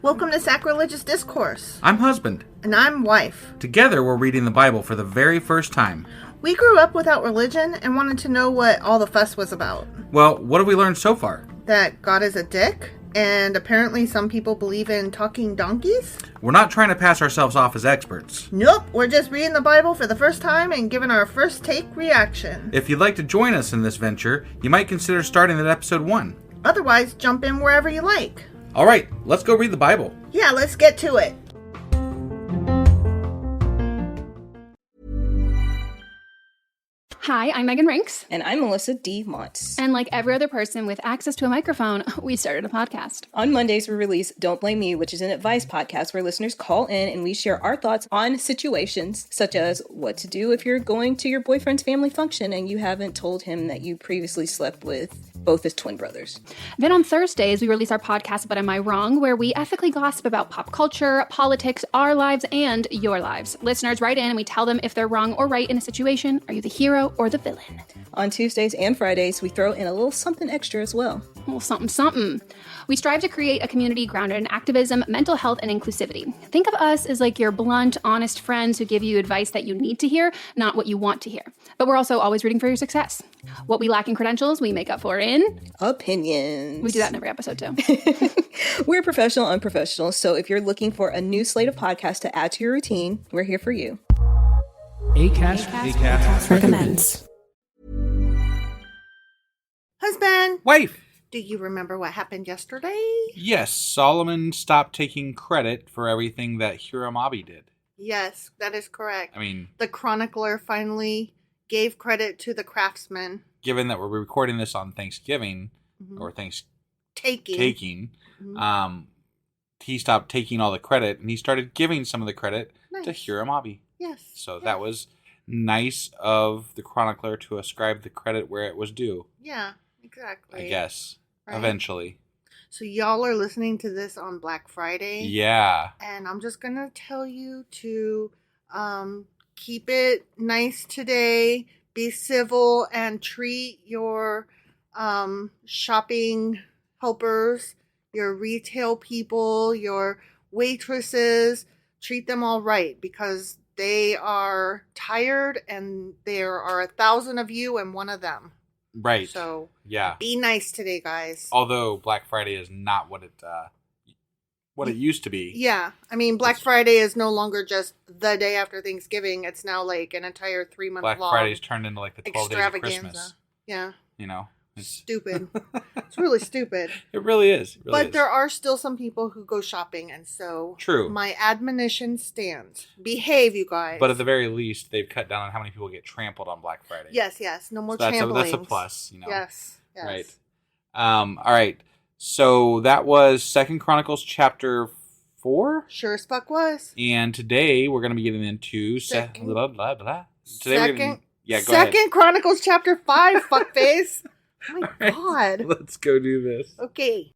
Welcome to Sacrilegious Discourse. I'm husband. And I'm wife. Together, we're reading the Bible for the very first time. We grew up without religion and wanted to know what all the fuss was about. Well, what have we learned so far? That God is a dick, and apparently some people believe in talking donkeys? We're not trying to pass ourselves off as experts. Nope, we're just reading the Bible for the first time and giving our first take reaction. If you'd like to join us in this venture, you might consider starting at episode 1. Otherwise, jump in wherever you like. All right, let's go read the Bible. Yeah, let's get to it. Hi, I'm Megan Rinks. And I'm Melissa D. Montz. And like every other person with access to a microphone, we started a podcast. On Mondays, we release Don't Blame Me, which is an advice podcast where listeners call in and we share our thoughts on situations such as what to do if you're going to your boyfriend's family function and you haven't told him that you previously slept with both his twin brothers. Then on Thursdays, we release our podcast, But Am I Wrong?, where we ethically gossip about pop culture, politics, our lives, and your lives. Listeners write in and we tell them if they're wrong or right in a situation. Are you the hero or the villain? On Tuesdays and Fridays, we throw in a little something extra as well. A little something, something. We strive to create a community grounded in activism, mental health, and inclusivity. Think of us as like your blunt, honest friends who give you advice that you need to hear, not what you want to hear. But we're also always rooting for your success. What we lack in credentials, we make up for in opinions. We do that in every episode too. We're professional, unprofessional, so if you're looking for a new slate of podcasts to add to your routine, we're here for you. Acast recommends. Husband. Wife. Do you remember what happened yesterday? Yes, Solomon stopped taking credit for everything that Hiram Abi did. Yes, that is correct. I mean, the chronicler finally gave credit to the craftsman. Given that we're recording this on Thanksgiving, or taking, he stopped taking all the credit and he started giving some of the credit to Hiram Abi. Yes. So that was nice of the chronicler to ascribe the credit where it was due. Yeah, exactly. I guess. Right? Eventually. So y'all are listening to this on Black Friday. Yeah. And I'm just going to tell you to keep it nice today, be civil, and treat your shopping helpers, your retail people, your waitresses, treat them all right because they are tired and there are 1,000 of you and one of them. Right. So yeah, be nice today, guys. Although Black Friday is not what it used to be. Yeah. I mean, Black Friday is no longer just the day after Thanksgiving. It's now like an entire 3-month long. Black Friday's turned into like the 12 days of Christmas. Yeah. You know? It's stupid. It's really stupid. It really is. But there are still some people who go shopping, and so true. My admonition stands. Behave, you guys. But at the very least, they've cut down on how many people get trampled on Black Friday. Yes. No more trampling. That's a plus, you know. Yes. Right. All right. So that was 2 Chronicles chapter 4. Sure as fuck was. And today we're going to be getting into Second Chronicles chapter 5, fuckface. Oh my God. Let's go do this. Okay.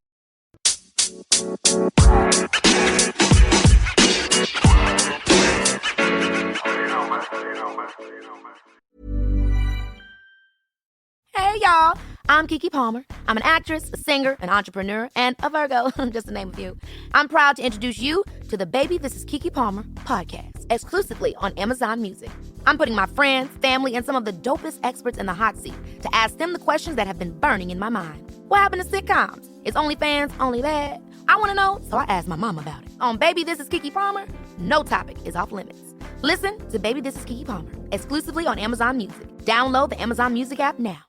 Hey, y'all. I'm Keke Palmer. I'm an actress, a singer, an entrepreneur, and a Virgo, just to name a few. I'm proud to introduce you to the Baby This Is Keke Palmer podcast, exclusively on Amazon Music. I'm putting my friends, family, and some of the dopest experts in the hot seat to ask them the questions that have been burning in my mind. What happened to sitcoms? Is OnlyFans only bad? I want to know, so I asked my mom about it. On Baby This Is Keke Palmer, no topic is off limits. Listen to Baby This Is Keke Palmer, exclusively on Amazon Music. Download the Amazon Music app now.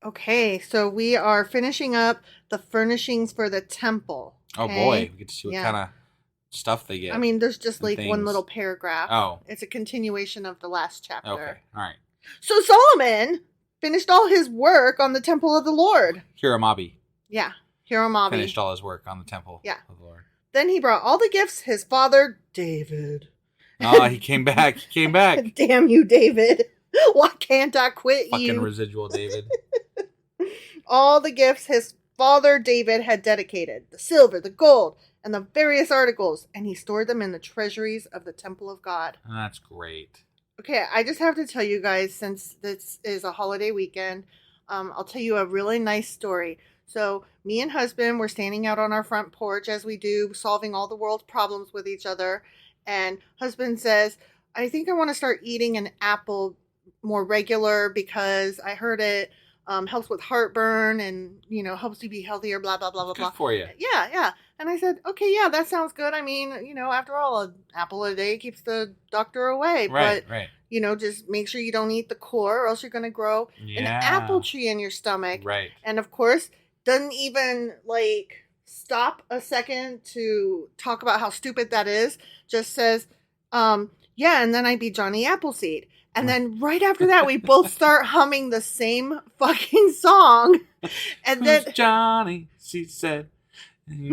Okay, so we are finishing up the furnishings for the temple. Okay? Oh boy, we get to see what kind of stuff they get. I mean, there's just like one little paragraph. Oh. It's a continuation of the last chapter. Okay, all right. So Solomon finished all his work on the temple of the Lord. Hiram Abi. Yeah, Hiram Abi. Finished all his work on the temple of the Lord. Then he brought all the gifts his father, David. Oh, he came back. Damn you, David. Why can't I quit Fucking you? Fucking residual David. All the gifts his father David had dedicated, the silver, the gold, and the various articles, and he stored them in the treasuries of the temple of God. That's great. Okay, I just have to tell you guys, since this is a holiday weekend, I'll tell you a really nice story. So, me and husband were standing out on our front porch as we do, solving all the world's problems with each other. And husband says, I think I want to start eating an apple more regular because I heard it helps with heartburn and, helps you be healthier, blah, blah, blah, blah, Good blah. for you. Yeah, yeah. And I said, okay, yeah, that sounds good. I mean, after all, an apple a day keeps the doctor away. Right, But, right. just make sure you don't eat the core or else you're going to grow an apple tree in your stomach. Right. And of course, doesn't even stop a second to talk about how stupid that is. Just says, yeah, and then I'd be Johnny Appleseed. And then right after that, we both start humming the same fucking song. And then Who's Johnny? She said. Who's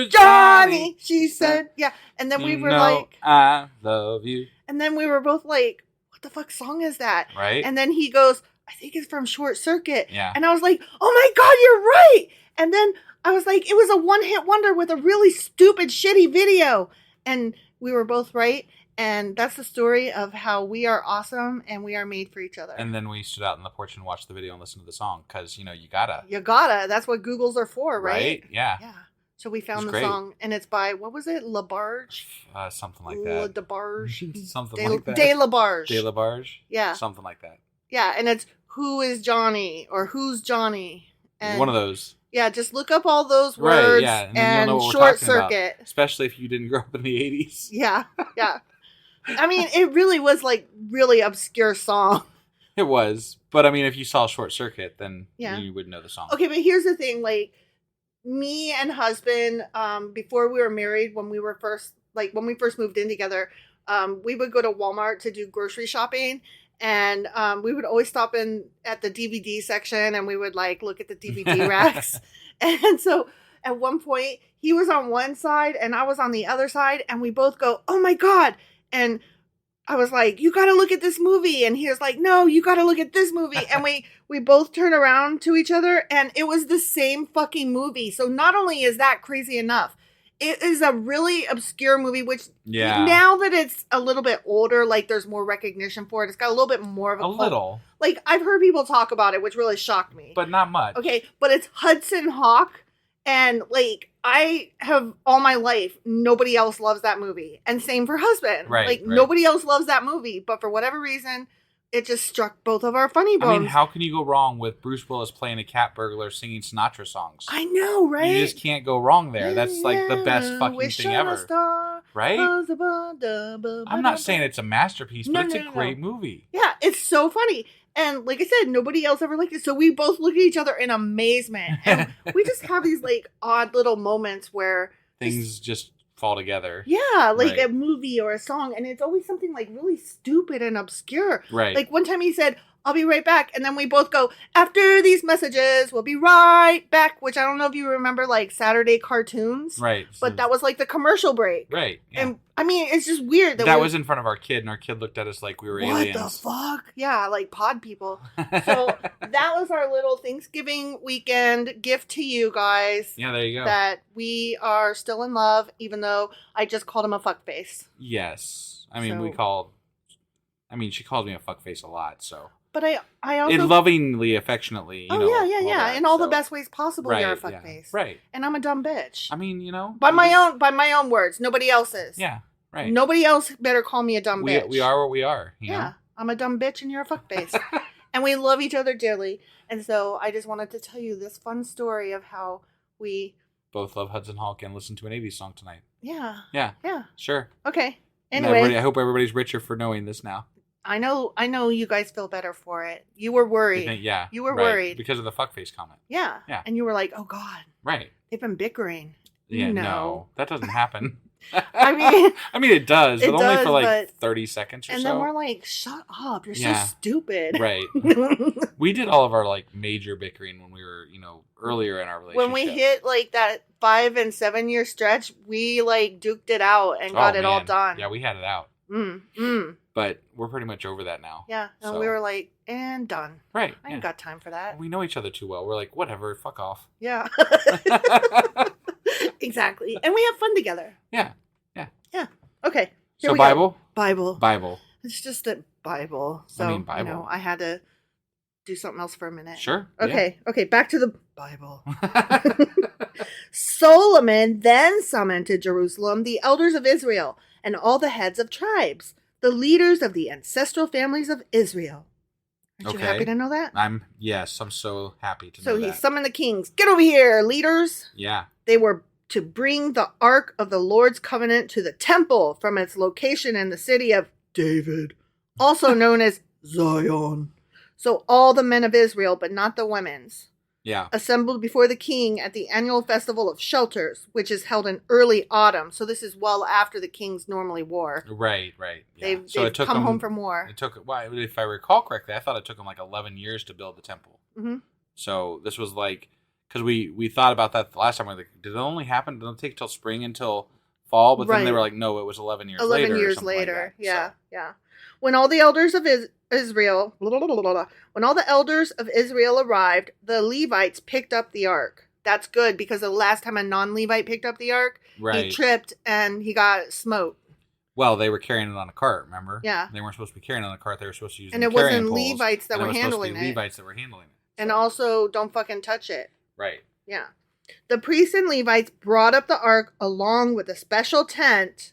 Johnny, she said. Yeah. And then we were like, I love you. and then we were both like, what the fuck song is that? Right. And then he goes, I think it's from Short Circuit. Yeah. And I was like, oh my God, you're right. And then I was like, it was a one-hit wonder with a really stupid, shitty video. And we were both right. And that's the story of how we are awesome and we are made for each other. And then we stood out on the porch and watched the video and listened to the song because, you gotta. You gotta. That's what Googles are for, right? Yeah. Yeah. So we found It's the great. song, and it's by, what was it? LaBarge? Something like that. DeBarge? Something like that. De LaBarge. De La Barge? Yeah. Something like that. Yeah, and it's Who is Johnny or Who's Johnny? And One of those. Yeah, just look up all those Right, words yeah, and and, then you'll know what we're Short talking about. Circuit. Especially if you didn't grow up in the 80s. Yeah, yeah. I mean, it really was really obscure song. It was. But I mean, if you saw Short Circuit, then Yeah. you would know the song. Okay, but here's the thing, me and husband, before we were married, when we first moved in together, we would go to Walmart to do grocery shopping, and we would always stop in at the DVD section, and we would look at the DVD racks. And so at one point, he was on one side and I was on the other side, and we both go, oh my God. And I was like, you got to look at this movie. And he was like, no, you got to look at this movie. And we both turn around to each other, and it was the same fucking movie. So not only is that crazy enough, it is a really obscure movie, which now that it's a little bit older, there's more recognition for it. It's got a little bit more of a little. I've heard people talk about it, which really shocked me. But not much. Okay, but it's Hudson Hawk. And I have all my life, nobody else loves that movie. And same for husband. Right. Nobody else loves that movie. But for whatever reason, it just struck both of our funny bones. I mean, how can you go wrong with Bruce Willis playing a cat burglar singing Sinatra songs? I know, right? You just can't go wrong there. That's the best fucking thing ever. Right? I'm not saying it's a masterpiece, but it's a great movie. Yeah, it's so funny. And like I said, nobody else ever liked it. So we both look at each other in amazement. And we just have these odd little moments where things just fall together. Yeah, Right. a movie or a song. And it's always something really stupid and obscure. Right. One time he said, I'll be right back. And then we both go, after these messages, we'll be right back. Which I don't know if you remember Saturday cartoons. Right. But that was the commercial break. Right. Yeah. And I mean, it's just weird. That was in front of our kid, and our kid looked at us like we were aliens. What the fuck? Yeah, pod people. So that was our little Thanksgiving weekend gift to you guys. Yeah, there you go. That we are still in love, even though I just called him a fuckface. Yes. I mean, So- she called me a fuckface a lot, so. But I also... lovingly, affectionately, yeah. that, In all the so. best ways possible, Right, you're a yeah. fuckface. Right. And I'm a dumb bitch. I mean, By my own words. Nobody else's. Yeah, right. Nobody else better call me a dumb bitch. We are what we are, you Yeah. know? I'm a dumb bitch and you're a fuckface. And we love each other dearly. And so I just wanted to tell you this fun story of how we... Both love Hudson Hawk and listen to an 80s song tonight. Yeah. Yeah. Yeah. Sure. Okay. And Anyway, I hope everybody's richer for knowing this now. I know you guys feel better for it. You were worried. You think, yeah. You were right, worried. because of the fuckface comment. Yeah. Yeah. And you were like, oh God, Right. they've been bickering. Yeah, No. no. That doesn't happen. I mean... it does, It but only does, for but- 30 seconds or And so. then we're like, shut up. You're Yeah. so stupid. Right. We did all of our major bickering when we were, earlier in our relationship. When we hit that 5 and 7 year stretch, we duked it out and got it all man. done. Yeah, we had it out. But we're pretty much over that now. Yeah. And So- we were like, and done. Right. I ain't got time for that. We know each other too well. We're like, whatever, fuck off. Yeah. Exactly. And we have fun together. Yeah. Yeah. Okay. So Bible? Bible. It's just a Bible. So, I mean, Bible. You know, I had to do something else for a minute. Sure. Okay. Yeah. Okay. Back to the Bible. Solomon then summoned to Jerusalem the elders of Israel and all the heads of tribes, the leaders of the ancestral families of Israel. Aren't you happy to know that? I'm so happy to know that. So he summoned the kings. Get over here, leaders. Yeah. They were to bring the Ark of the Lord's Covenant to the temple from its location in the city of David, also known as Zion. So all the men of Israel, but not the women's, assembled before the king at the annual festival of shelters, which is held in early autumn. So this is well after the kings normally wore. Right. Yeah. They've come home from war. It took, well, if I recall correctly, I thought it took them like 11 years to build the temple. Mm-hmm. So this was like, because we thought about that the last time. We're like, did it only happen? Did it take till spring until fall? But then they were like, no, it was 11 years later. 11 years later. Like yeah. When all the elders of Israel, when all the elders of Israel arrived, the Levites picked up the ark. That's good because the last time a non-Levite picked up the ark, he tripped and he got smote. Well, they were carrying it on a cart, remember? Yeah. They weren't supposed to be carrying it on a cart. They were supposed to use and it wasn't Levites that were handling it. Levites that were handling it. So. And also, don't fucking touch it. Right. Yeah. The priests and Levites brought up the ark along with a special tent.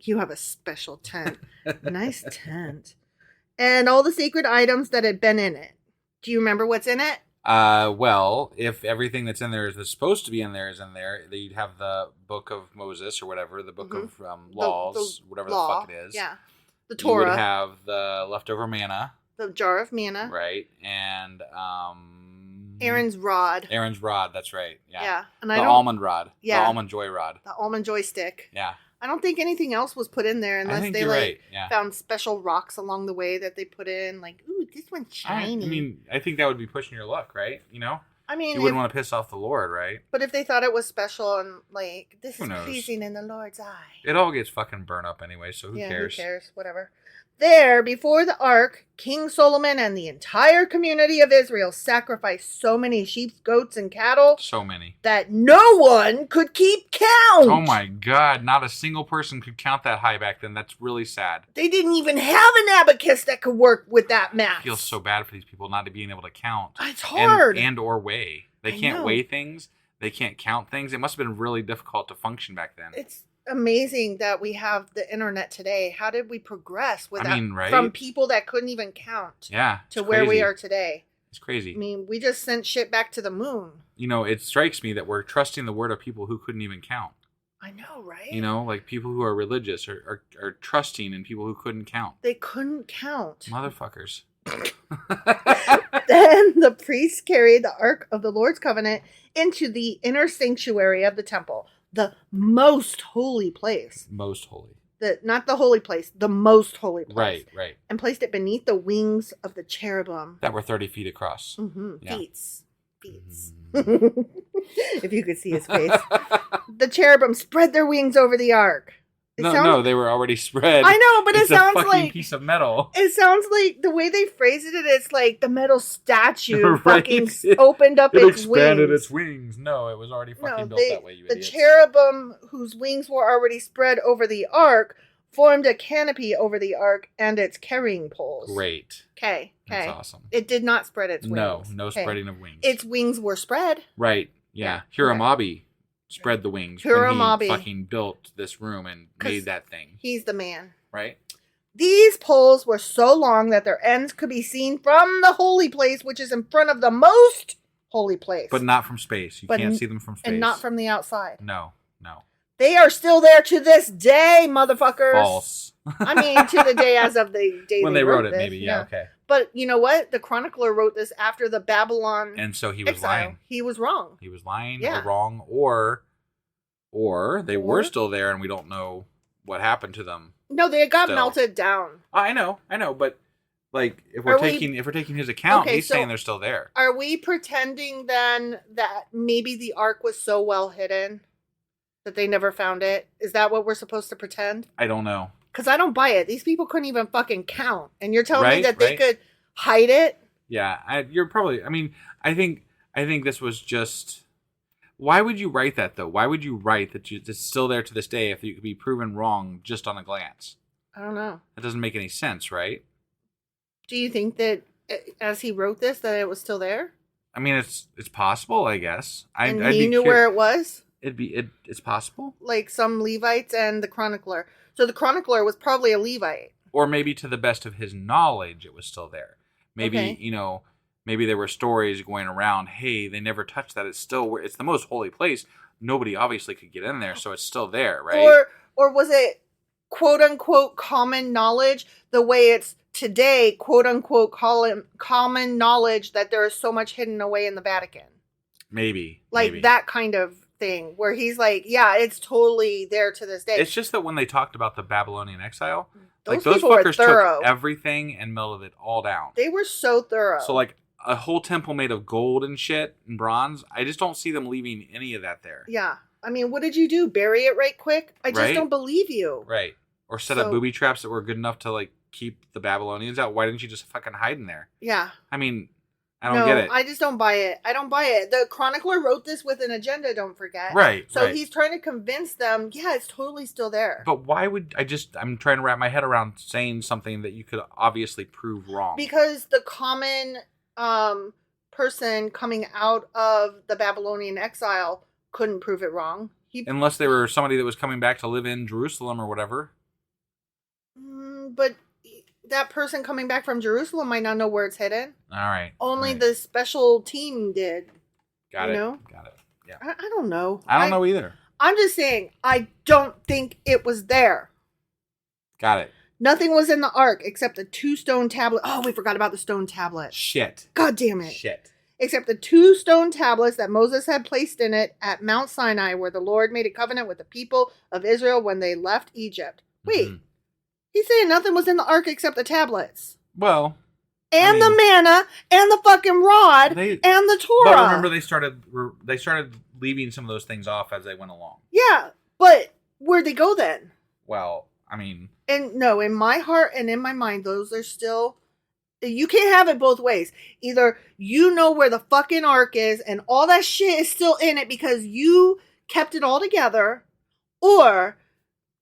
You have a special tent. Nice tent. And all the sacred items that had been in it. Do you remember what's in it? Well, if everything that's in there is supposed to be in there is in there, you'd have the book of Moses or whatever, the book of laws, whatever the fuck it is. Yeah. The Torah. You would have the leftover manna. The jar of manna. Right. And Aaron's rod. That's right. Yeah. Yeah. And the almond rod. Yeah. The almond joy rod. The almond joy stick. Yeah. I don't think anything else was put in there unless they found special rocks along the way that they put in. Like, ooh, this one's shiny. I mean, I think that would be pushing your luck, right? You know? I mean, you wouldn't want to piss off the Lord, right? But if they thought it was special and like, this is pleasing in the Lord's eye. It all gets fucking burned up anyway, so who cares? Who cares? Whatever. There, before the ark, King Solomon and the entire community of Israel sacrificed so many sheep, goats, and cattle. So many. That no one could keep count. Oh my God. Not a single person could count that high back then. That's really sad. They didn't even have an abacus that could work with that math. I feel so bad for these people not being able to count. It's hard. And or weigh. They can't weigh things. They can't count things. It must have been really difficult to function back then. It's amazing that we have the internet today. How did we progress right? From people that couldn't even count to where we are today? It's crazy. I mean, we just sent shit back to the moon. You know, it strikes me that we're trusting the word of people who couldn't even count. I know, right? You know, like people who are religious are trusting in people who couldn't count. They couldn't count. Motherfuckers. Then the priests carried the Ark of the Lord's Covenant into the inner sanctuary of the temple. The most holy place. Most holy. Not the holy place, the most holy place. Right. And placed it beneath the wings of the cherubim. That were 30 feet across. Mm-hmm. Yeah. Feet. If you could see his face. The cherubim spread their wings over the ark. No, they were already spread. I know, but it sounds like a like piece of metal. It sounds like the way they phrased it. It's like the metal statue fucking opened up its wings. It expanded its wings. No, it was already fucking built that way. You the idiots. Cherubim, whose wings were already spread over the ark, formed a canopy over the ark and its carrying poles. Great. Okay. That's awesome. It did not spread its wings. No spreading of wings. Its wings were spread. Right. Yeah. Hiramobi spread the wings when he fucking built this room and made that thing. He's the man. Right? These poles were so long that their ends could be seen from the holy place, which is in front of the most holy place. But not from space. You can't see them from space. And not from the outside. No. They are still there to this day, motherfuckers. False. I mean, to the day as of the day when they wrote it, maybe. Yeah, okay. But you know what? The chronicler wrote this after the Babylon and so he was exile. lying. He was wrong. He was lying or wrong, or they were still there and we don't know what happened to them. No, they got melted down. I know, but like if we're taking his account, he's saying they're still there. Are we pretending then that maybe the ark was so well hidden that they never found it? Is that what we're supposed to pretend? I don't know. Because I don't buy it. These people couldn't even fucking count. And you're telling me that they could hide it? Yeah, you're probably... I mean, I think this was just... Why would you write that, though? Why would you write that it's still there to this day if you could be proven wrong just on a glance? I don't know. It doesn't make any sense, right? Do you think that as he wrote this, that it was still there? I mean, it's possible, I guess. And he knew where it was? It's possible. Like some Levites and the chronicler. So the chronicler was probably a Levite. Or maybe to the best of his knowledge, it was still there. Maybe, maybe there were stories going around, hey, they never touched that. It's the most holy place. Nobody obviously could get in there, so it's still there, right? Or was it quote unquote common knowledge the way it's today, quote unquote common knowledge that there is so much hidden away in the Vatican? Maybe. That kind of thing where he's like, yeah, it's totally there to this day. It's just that when they talked about the Babylonian exile, those fuckers took everything and melted it all down. They were so thorough. So a whole temple made of gold and shit and bronze, I just don't see them leaving any of that there. Yeah. I mean, what did you do? Bury it right quick? I just don't believe you. Right. Or set up booby traps that were good enough to keep the Babylonians out. Why didn't you just fucking hide in there? Yeah. I mean, I don't get it. I just don't buy it. I don't buy it. The chronicler wrote this with an agenda, don't forget. Right. So he's trying to convince them, yeah, it's totally still there. But why would I'm trying to wrap my head around saying something that you could obviously prove wrong. Because the common person coming out of the Babylonian exile couldn't prove it wrong. Unless they were somebody that was coming back to live in Jerusalem or whatever. But that person coming back from Jerusalem might not know where it's hidden. All right. Only the special team did. Got it. Yeah. I don't know. I don't know either. I'm just saying, I don't think it was there. Got it. Nothing was in the ark except the 2 stone tablet. Oh, we forgot about the stone tablet. Shit. God damn it. Shit. Except the 2 stone tablets that Moses had placed in it at Mount Sinai, where the Lord made a covenant with the people of Israel when they left Egypt. Wait, he's saying nothing was in the ark except the tablets. Well, and the manna, and the fucking rod, and the Torah. But remember, they started leaving some of those things off as they went along. Yeah, but where'd they go then? Well, I mean... And no, in my heart and in my mind, those are still... You can't have it both ways. Either you know where the fucking ark is and all that shit is still in it because you kept it all together, or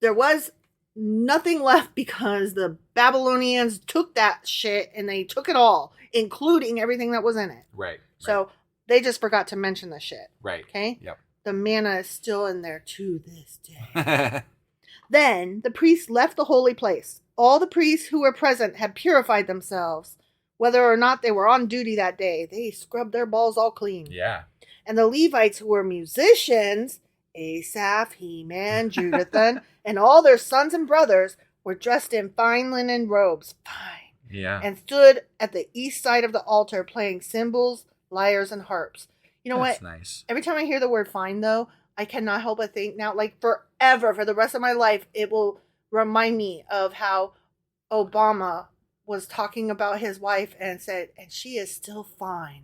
there was nothing left because the Babylonians took that shit and they took it all, including everything that was in it. Right. So they just forgot to mention the shit. Right. Okay? Yep. The manna is still in there to this day. Then the priests left the holy place. All the priests who were present had purified themselves. Whether or not they were on duty that day, they scrubbed their balls all clean. Yeah. And the Levites, who were musicians, Asaph, Heman, Jeduthun, and all their sons and brothers, were dressed in fine linen robes. Fine. Yeah. And stood at the east side of the altar playing cymbals, lyres, and harps. You know what? That's nice. Every time I hear the word fine, though, I cannot help but think now, forever, for the rest of my life, it will remind me of how Obama was talking about his wife and said, and she is still fine.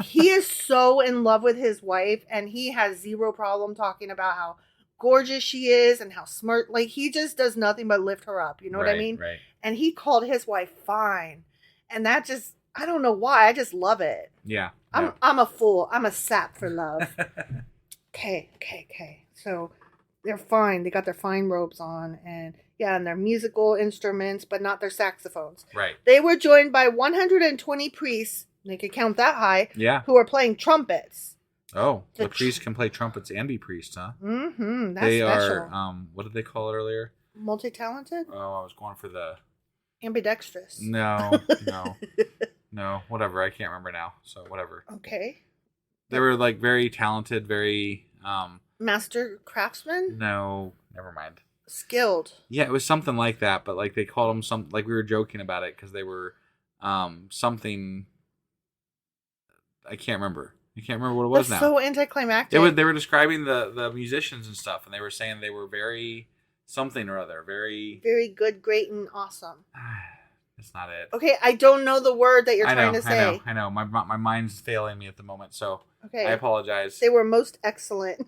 He is so in love with his wife, and he has zero problem talking about how gorgeous she is and how smart. He just does nothing but lift her up. You know what I mean? Right. And he called his wife fine. And that just, I don't know why. I just love it. Yeah. I'm a fool. I'm a sap for love. Okay. So they're fine. They got their fine robes on, and their musical instruments, but not their saxophones. Right. They were joined by 120 priests. They could count that high. Yeah. Who were playing trumpets. Oh, the priests can play trumpets and be priests, huh? Mm-hmm. That's they special. Are. What did they call it earlier? Multi-talented. Oh, I was going for the ambidextrous. No. Whatever. I can't remember now. So whatever. Okay. They were very talented, very master craftsmen? No, never mind. Skilled. Yeah, it was something like that, but they called them we were joking about it because they were something. I can't remember. You can't remember what it was. That's now. So anticlimactic. They were describing the musicians and stuff, and they were saying they were very something or other, very good, great, and awesome. That's not it. Okay, I don't know the word that you're trying to say. I know. My mind's failing me at the moment, so okay. I apologize. They were most excellent.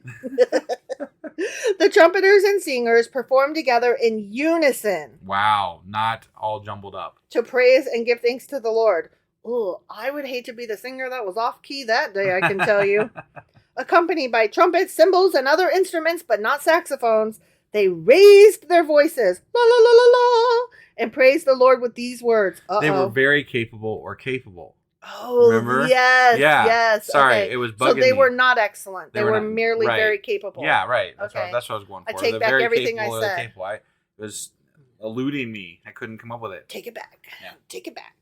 The trumpeters and singers performed together in unison. Wow, not all jumbled up. To praise and give thanks to the Lord. Oh, I would hate to be the singer that was off key that day, I can tell you. Accompanied by trumpets, cymbals, and other instruments, but not saxophones, They raised their voices, la la la la la, and praised the Lord with these words. They were very capable or capable. Oh, remember? yes, Yeah. yes. Sorry, okay. it was bugging So they me. were not excellent. They were not- merely right. very capable. Yeah, right. That's, Okay. that's what I was going for. I take They're back very everything I capable or they're said. capable. It was eluding me. I couldn't come up with it. Take it back. Yeah. Take it back.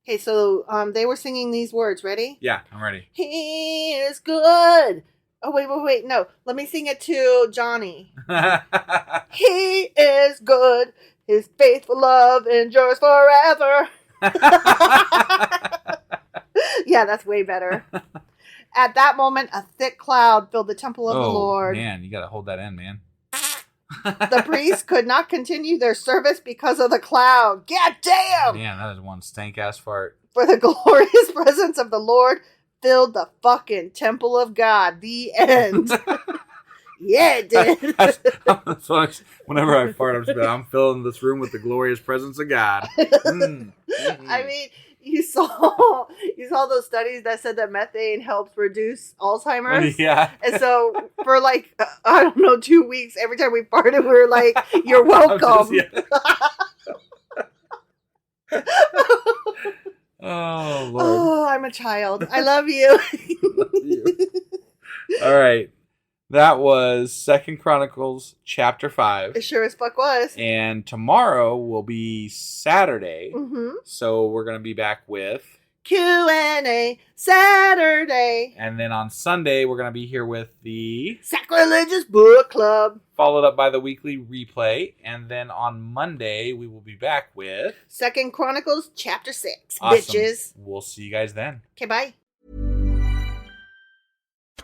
Okay, so they were singing these words. Ready? Yeah, I'm ready. He is good. Oh, wait. No, let me sing it to Johnny. He is good. His faithful love endures forever. Yeah, that's way better. At that moment, a thick cloud filled the temple of the Lord. Man, you got to hold that in, man. The priests could not continue their service because of the cloud. God damn! Man, that is one stank ass fart. For the glorious presence of the Lord filled the fucking temple of God. The end. Yeah, it did. That's what whenever I fart, I'm filling this room with the glorious presence of God. I mean, you saw those studies that said that methane helps reduce Alzheimer's. Yeah. And so for like, I don't know, 2 weeks, every time we farted, we were like, you're welcome. Oh, Lord. Oh, I'm a child. I love you. All right. That was 2 Chronicles chapter 5. It sure as fuck was. And tomorrow will be Saturday. Mm-hmm. So we're going to be back with Q&A Saturday. And then on Sunday, we're going to be here with the Sacrilegious Book Club. Followed up by the weekly replay. And then on Monday, we will be back with 2 Chronicles chapter 6. Awesome. Bitches. We'll see you guys then. Okay, bye.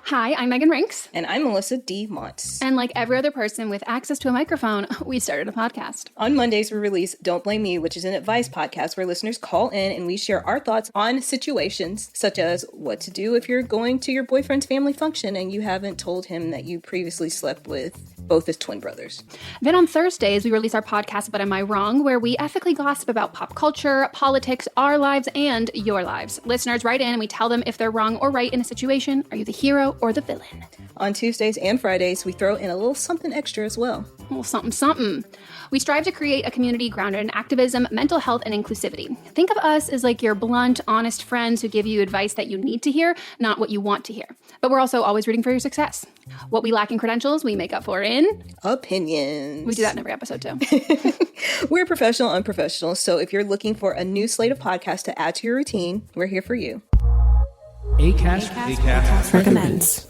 Hi, I'm Megan Rinks. And I'm Melissa D. Montz. And like every other person with access to a microphone, we started a podcast. On Mondays, we release Don't Blame Me, which is an advice podcast where listeners call in and we share our thoughts on situations such as what to do if you're going to your boyfriend's family function and you haven't told him that you previously slept with both his twin brothers. Then on Thursdays, we release our podcast, But Am I Wrong?, where we ethically gossip about pop culture, politics, our lives, and your lives. Listeners write in and we tell them if they're wrong or right in a situation. Are you the hero or the villain? On Tuesdays and Fridays, we throw in a little something extra as well. Well, something. We strive to create a community grounded in activism, mental health, and inclusivity. Think of us as like your blunt, honest friends who give you advice that you need to hear, not what you want to hear. But we're also always rooting for your success. What we lack in credentials, we make up for in opinions. We do that in every episode too. We're professional, unprofessional, so if you're looking for a new slate of podcasts to add to your routine, we're here for you. Acast recommends.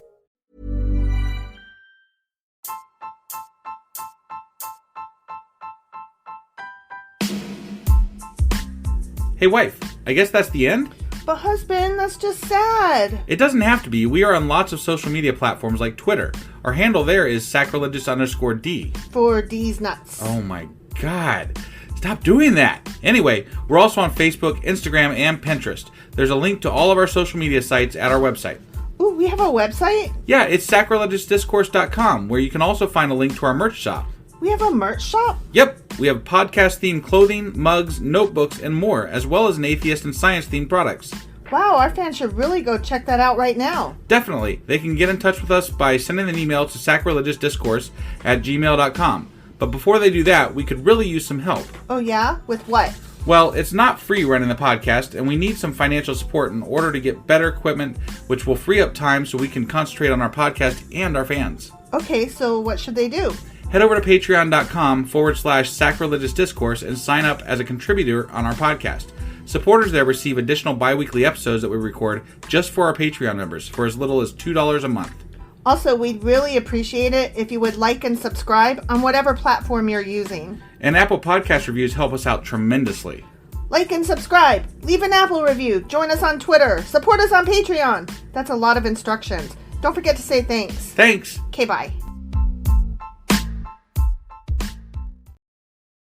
Hey, wife, I guess that's the end? But husband, that's just sad. It doesn't have to be. We are on lots of social media platforms like Twitter. Our handle there is sacrilegious_D. For D's nuts. Oh my God. Stop doing that. Anyway, we're also on Facebook, Instagram, and Pinterest. There's a link to all of our social media sites at our website. Ooh, we have a website? Yeah, it's sacrilegiousdiscourse.com, where you can also find a link to our merch shop. We have a merch shop? Yep, we have podcast-themed clothing, mugs, notebooks, and more, as well as an atheist and science-themed products. Wow, our fans should really go check that out right now. Definitely. They can get in touch with us by sending an email to sacrilegiousdiscourse@gmail.com. But before they do that, we could really use some help. Oh yeah? With what? Well, it's not free running the podcast, and we need some financial support in order to get better equipment, which will free up time so we can concentrate on our podcast and our fans. Okay, so what should they do? Head over to patreon.com/sacrilegiousdiscourse and sign up as a contributor on our podcast. Supporters there receive additional bi-weekly episodes that we record just for our Patreon members for as little as $2 a month. Also, we'd really appreciate it if you would like and subscribe on whatever platform you're using. And Apple Podcast reviews help us out tremendously. Like and subscribe. Leave an Apple review. Join us on Twitter. Support us on Patreon. That's a lot of instructions. Don't forget to say thanks. Thanks. Okay, bye.